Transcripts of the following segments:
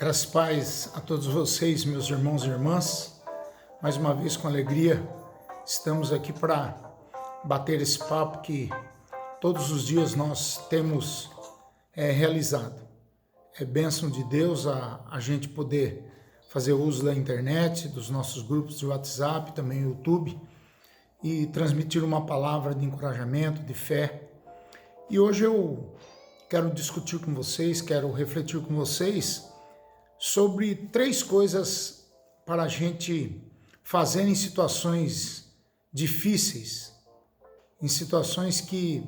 Graças e paz a todos vocês, meus irmãos e irmãs. Mais uma vez, com alegria, estamos aqui para bater esse papo que todos os dias nós temos realizado. É bênção de Deus a gente poder fazer uso da internet, dos nossos grupos de WhatsApp, também YouTube, e transmitir uma palavra de encorajamento, de fé. E hoje eu quero discutir com vocês, quero refletir com vocês sobre 3 coisas para a gente fazer em situações difíceis, em situações que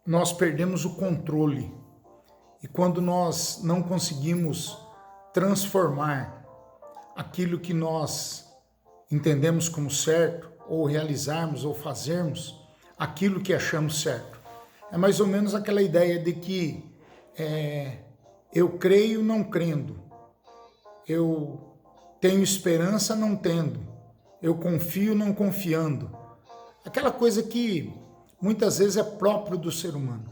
nós perdemos o controle e quando nós não conseguimos transformar aquilo que nós entendemos como certo, ou realizarmos ou fazermos aquilo que achamos certo. É mais ou menos aquela ideia de que eu creio não crendo, eu tenho esperança não tendo, eu confio não confiando. Aquela coisa que muitas vezes é próprio do ser humano.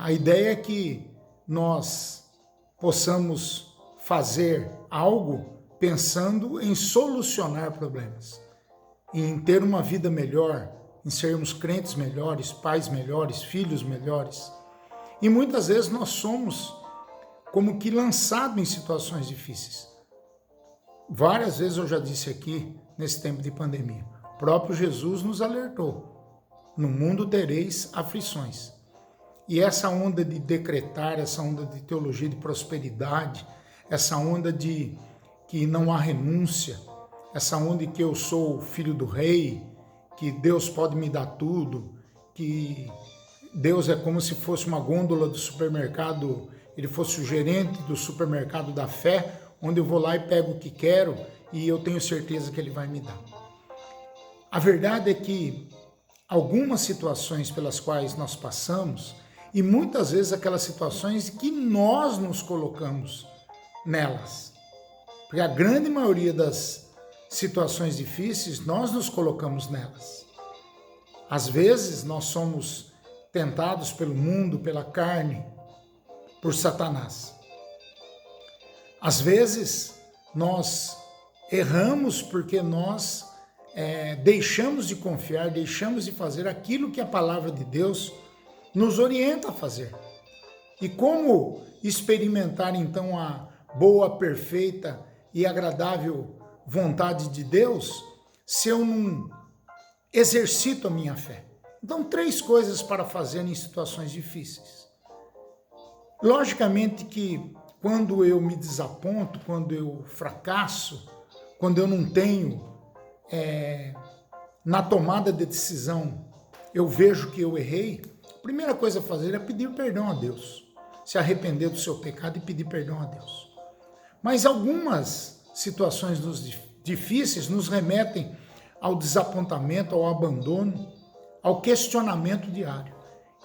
A ideia é que nós possamos fazer algo pensando em solucionar problemas, em ter uma vida melhor, em sermos crentes melhores, pais melhores, filhos melhores. E muitas vezes nós somos como que lançados em situações difíceis. Várias vezes eu já disse aqui, nesse tempo de pandemia, o próprio Jesus nos alertou: no mundo tereis aflições. E essa onda de decretar, essa onda de teologia de prosperidade, essa onda de que não há renúncia, essa onda de que eu sou filho do rei, que Deus pode me dar tudo, que Deus é como se fosse uma gôndola do supermercado, ele fosse o gerente do supermercado da fé, onde eu vou lá e pego o que quero e eu tenho certeza que ele vai me dar. A verdade é que algumas situações pelas quais nós passamos, e muitas vezes aquelas situações que nós nos colocamos nelas, porque a grande maioria das situações difíceis nós nos colocamos nelas. Às vezes nós somos tentados pelo mundo, pela carne, por Satanás. Às vezes nós erramos porque nós deixamos de confiar, deixamos de fazer aquilo que a palavra de Deus nos orienta a fazer. E como experimentar então a boa, perfeita e agradável vontade de Deus se eu não exercito a minha fé? Então, 3 coisas para fazer em situações difíceis. Logicamente que quando eu me desaponto, quando eu fracasso, quando eu não tenho, na tomada de decisão, eu vejo que eu errei, a primeira coisa a fazer é pedir perdão a Deus, se arrepender do seu pecado e pedir perdão a Deus. Mas algumas situações difíceis nos remetem ao desapontamento, ao abandono, ao questionamento diário.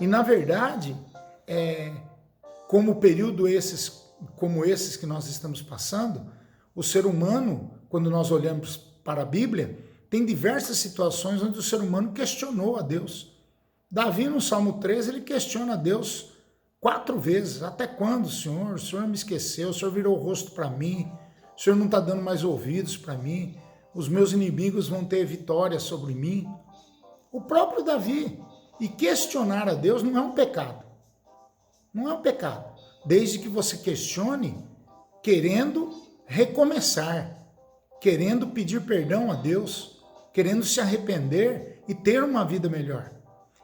E na verdade, como período como esses que nós estamos passando, o ser humano, quando nós olhamos para a Bíblia, tem diversas situações onde o ser humano questionou a Deus. Davi, no Salmo 13, ele questiona a Deus 4 vezes. Até quando, Senhor? O Senhor me esqueceu, o Senhor virou o rosto para mim, o Senhor não está dando mais ouvidos para mim, os meus inimigos vão ter vitória sobre mim. O próprio Davi. E questionar a Deus não é um pecado. Não é um pecado. Desde que você questione querendo recomeçar, querendo pedir perdão a Deus, querendo se arrepender e ter uma vida melhor.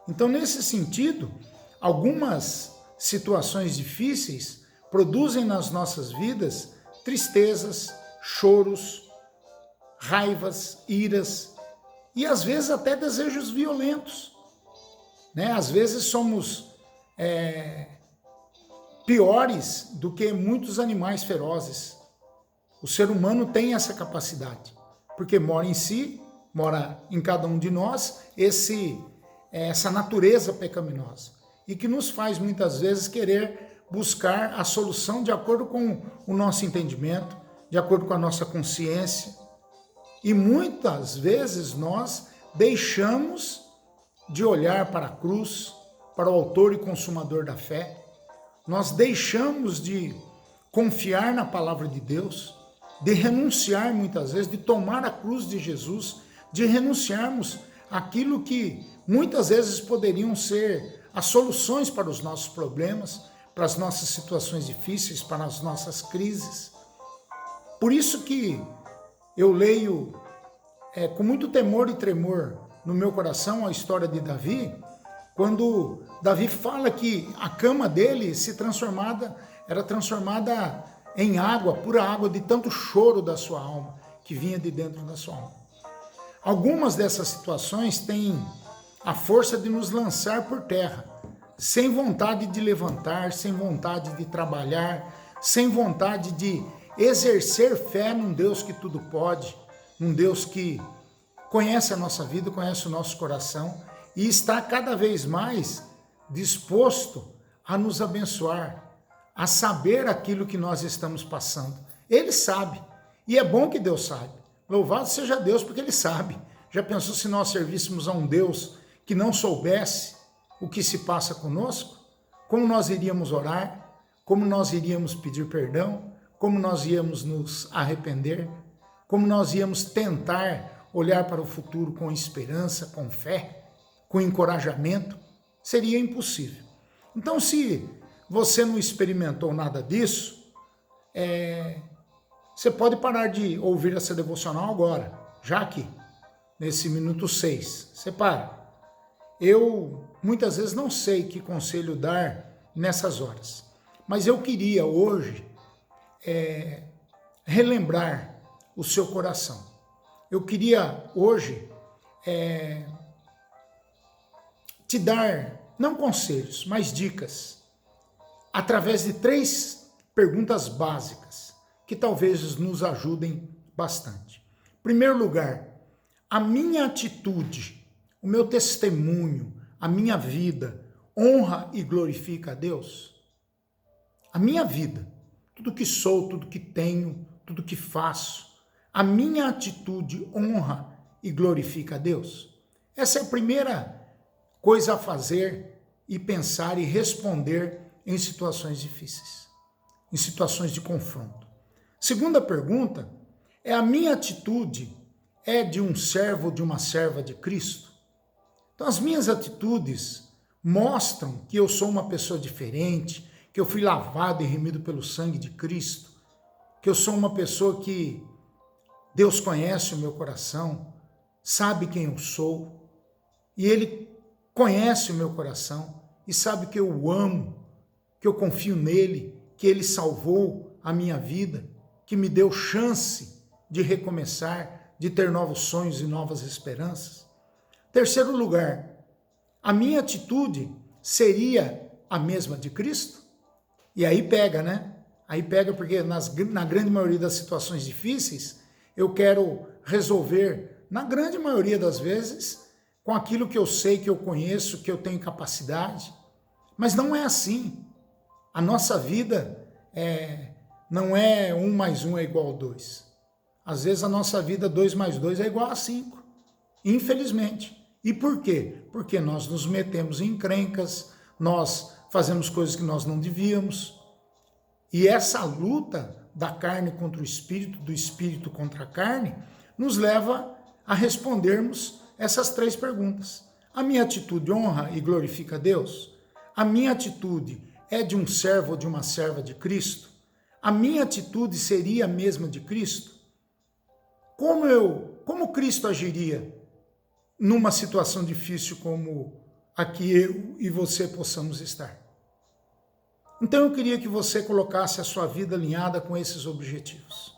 Então, nesse sentido, algumas situações difíceis produzem nas nossas vidas tristezas, choros, raivas, iras e às vezes até desejos violentos. Às vezes somos piores do que muitos animais ferozes. O ser humano tem essa capacidade, porque mora em si, mora em cada um de nós, essa natureza pecaminosa, e que nos faz muitas vezes querer buscar a solução de acordo com o nosso entendimento, de acordo com a nossa consciência. E muitas vezes nós deixamos de olhar para a cruz, para o autor e consumador da fé. Nós deixamos de confiar na palavra de Deus, de renunciar muitas vezes, de tomar a cruz de Jesus, de renunciarmos àquilo que muitas vezes poderiam ser as soluções para os nossos problemas, para as nossas situações difíceis, para as nossas crises. Por isso que eu leio com muito temor e tremor no meu coração a história de Davi, quando Davi fala que a cama dele era transformada em água, pura água, de tanto choro da sua alma, que vinha de dentro da sua alma. Algumas dessas situações têm a força de nos lançar por terra, sem vontade de levantar, sem vontade de trabalhar, sem vontade de exercer fé num Deus que tudo pode, num Deus que conhece a nossa vida, conhece o nosso coração e está cada vez mais disposto a nos abençoar, a saber aquilo que nós estamos passando. Ele sabe, e é bom que Deus sabe. Louvado seja Deus porque Ele sabe. Já pensou se nós servíssemos a um Deus que não soubesse o que se passa conosco? Como nós iríamos orar? Como nós iríamos pedir perdão? Como nós íamos nos arrepender? Como nós íamos tentar olhar para o futuro com esperança, com fé, com encorajamento? Seria impossível. Então, se você não experimentou nada disso, você pode parar de ouvir essa devocional agora, já aqui, nesse minuto 6. Você para. Eu, muitas vezes, não sei que conselho dar nessas horas, mas eu queria hoje relembrar o seu coração. Eu queria hoje te dar, não conselhos, mas dicas, através de 3 perguntas básicas, que talvez nos ajudem bastante. Em primeiro lugar, a minha atitude, o meu testemunho, a minha vida, honra e glorifica a Deus? A minha vida, tudo que sou, tudo que tenho, tudo que faço, a minha atitude honra e glorifica a Deus? Essa é a primeira coisa a fazer e pensar e responder em situações difíceis, em situações de confronto. Segunda pergunta é: a minha atitude é de um servo ou de uma serva de Cristo? Então, as minhas atitudes mostram que eu sou uma pessoa diferente, que eu fui lavado e remido pelo sangue de Cristo, que eu sou uma pessoa que Deus conhece o meu coração, sabe quem eu sou, e Ele conhece o meu coração e sabe que eu o amo, que eu confio nele, que Ele salvou a minha vida, que me deu chance de recomeçar, de ter novos sonhos e novas esperanças. Terceiro lugar, a minha atitude seria a mesma de Cristo? E aí pega, né? Aí pega porque na grande maioria das situações difíceis, eu quero resolver, na grande maioria das vezes, com aquilo que eu sei, que eu conheço, que eu tenho capacidade. Mas não é assim. A nossa vida não é 1 mais 1 é igual a 2. Às vezes a nossa vida 2 mais 2 é igual a 5. Infelizmente. E por quê? Porque nós nos metemos em encrencas, nós fazemos coisas que nós não devíamos. E essa luta da carne contra o espírito, do espírito contra a carne, nos leva a respondermos essas 3 perguntas. A minha atitude honra e glorifica a Deus? A minha atitude é de um servo ou de uma serva de Cristo? A minha atitude seria a mesma de Cristo? Como Cristo agiria numa situação difícil como a que eu e você possamos estar? Então eu queria que você colocasse a sua vida alinhada com esses objetivos.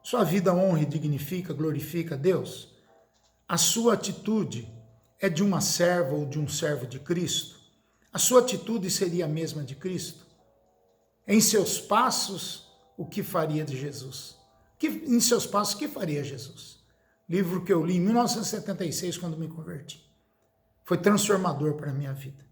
Sua vida honra e dignifica, glorifica a Deus? A sua atitude é de uma serva ou de um servo de Cristo? A sua atitude seria a mesma de Cristo? Em seus passos, o que faria de Jesus? Em seus passos, o que faria Jesus? Livro que eu li em 1976, quando me converti. Foi transformador para a minha vida.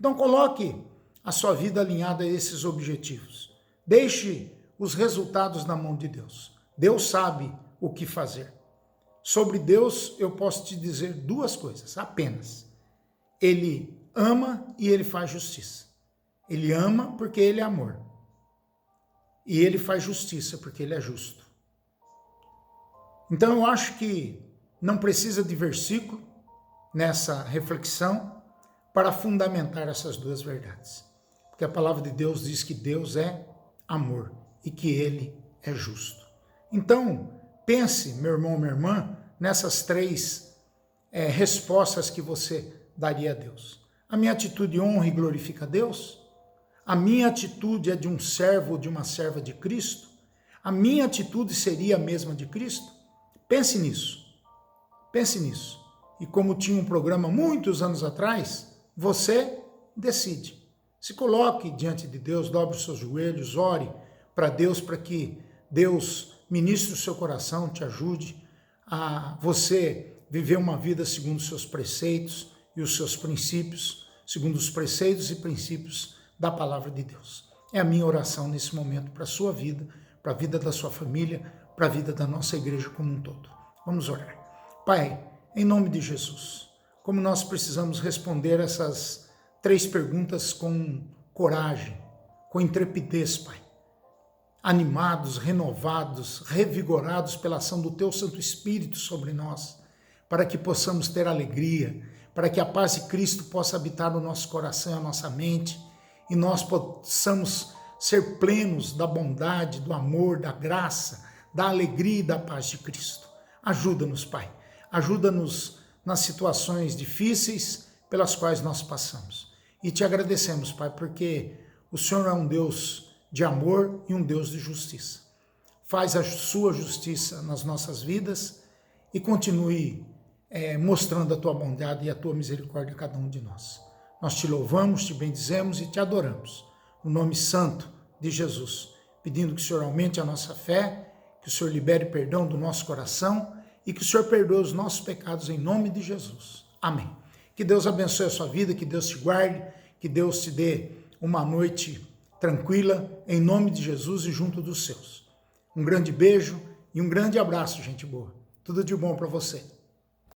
Então coloque a sua vida alinhada a esses objetivos. Deixe os resultados na mão de Deus. Deus sabe o que fazer. Sobre Deus, eu posso te dizer 2 coisas, apenas. Ele ama e Ele faz justiça. Ele ama porque Ele é amor. e ele faz justiça, porque ele é justo. Então eu acho que não precisa de versículo nessa reflexão para fundamentar essas duas verdades. Porque a palavra de Deus diz que Deus é amor e que ele é justo. Então, pense, meu irmão, minha irmã, nessas três respostas que você daria a Deus. A minha atitude honra e glorifica a Deus? A minha atitude é de um servo ou de uma serva de Cristo? A minha atitude seria a mesma de Cristo? Pense nisso. Pense nisso. E como tinha um programa muitos anos atrás, você decide. Se coloque diante de Deus, dobre os seus joelhos, ore para Deus, para que Deus ministre o seu coração, te ajude a você viver uma vida segundo os seus preceitos e os seus princípios, segundo os preceitos e princípios da palavra de Deus. É a minha oração nesse momento para a sua vida, para a vida da sua família, para a vida da nossa igreja como um todo. Vamos orar. Pai, em nome de Jesus, como nós precisamos responder essas três perguntas com coragem, com intrepidez, Pai. Animados, renovados, revigorados pela ação do Teu Santo Espírito sobre nós, para que possamos ter alegria, para que a paz de Cristo possa habitar no nosso coração e a nossa mente, e nós possamos ser plenos da bondade, do amor, da graça, da alegria e da paz de Cristo. Ajuda-nos, Pai. Ajuda-nos nas situações difíceis pelas quais nós passamos. E te agradecemos, Pai, porque o Senhor é um Deus de amor e um Deus de justiça. Faz a sua justiça nas nossas vidas e continue mostrando a tua bondade e a tua misericórdia a cada um de nós. Nós te louvamos, te bendizemos e te adoramos, no nome santo de Jesus, pedindo que o Senhor aumente a nossa fé, que o Senhor libere perdão do nosso coração e que o Senhor perdoe os nossos pecados em nome de Jesus. Amém. Que Deus abençoe a sua vida, que Deus te guarde, que Deus te dê uma noite tranquila, em nome de Jesus e junto dos seus. Um grande beijo e um grande abraço, gente boa. Tudo de bom para você.